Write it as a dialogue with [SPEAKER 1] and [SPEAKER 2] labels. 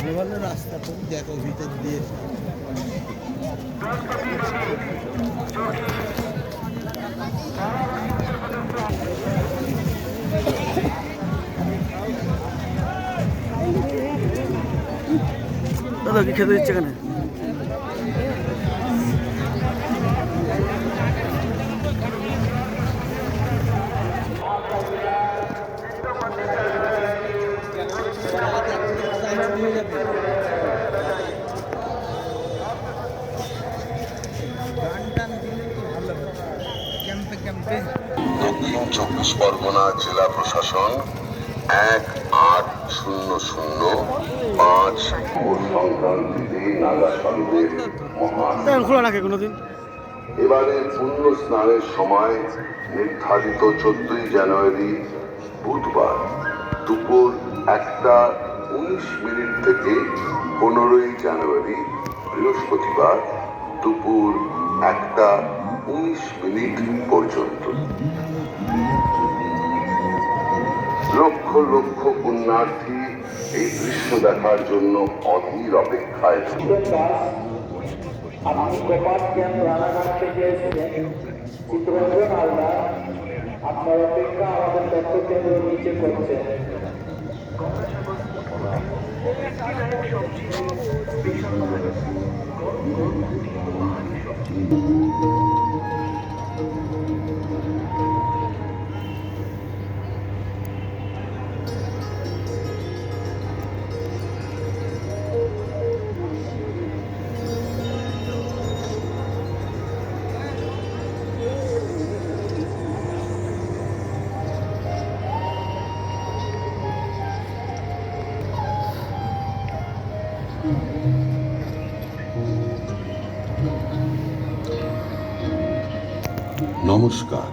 [SPEAKER 1] ভালো ভালো রাস্তা তো দেখো ভিতর দিয়ে।
[SPEAKER 2] দাদা কি খেতে দিচ্ছে এখানে?
[SPEAKER 3] দক্ষিণ 24 পরগনা জেলা প্রশাসন 1800-5 সংক্রান্তিতে নাগা সাধুদের
[SPEAKER 2] খোলা রাখে কোনোদিন।
[SPEAKER 3] এবারে পুণ্য স্নানের সময় নির্ধারিত 14ই জানুয়ারি বুধবার দুপুর 1:19 থেকে 15ই জানুয়ারি বৃহস্পতিবার দুপুর 1:19 পর্যন্ত লক্ষ লক্ষ পুণ্যার্থী এই দৃশ্য দেখার জন্য অধীর অপেক্ষায়।
[SPEAKER 4] আপনি গোপাল ক্যাম্প রানাঘাট থেকে এসেছেন চিত্তরঞ্জন আলদা, আপনার অপেক্ষা আমাদের তথ্য কেন্দ্র নিচে করছে।
[SPEAKER 3] নমস্কার।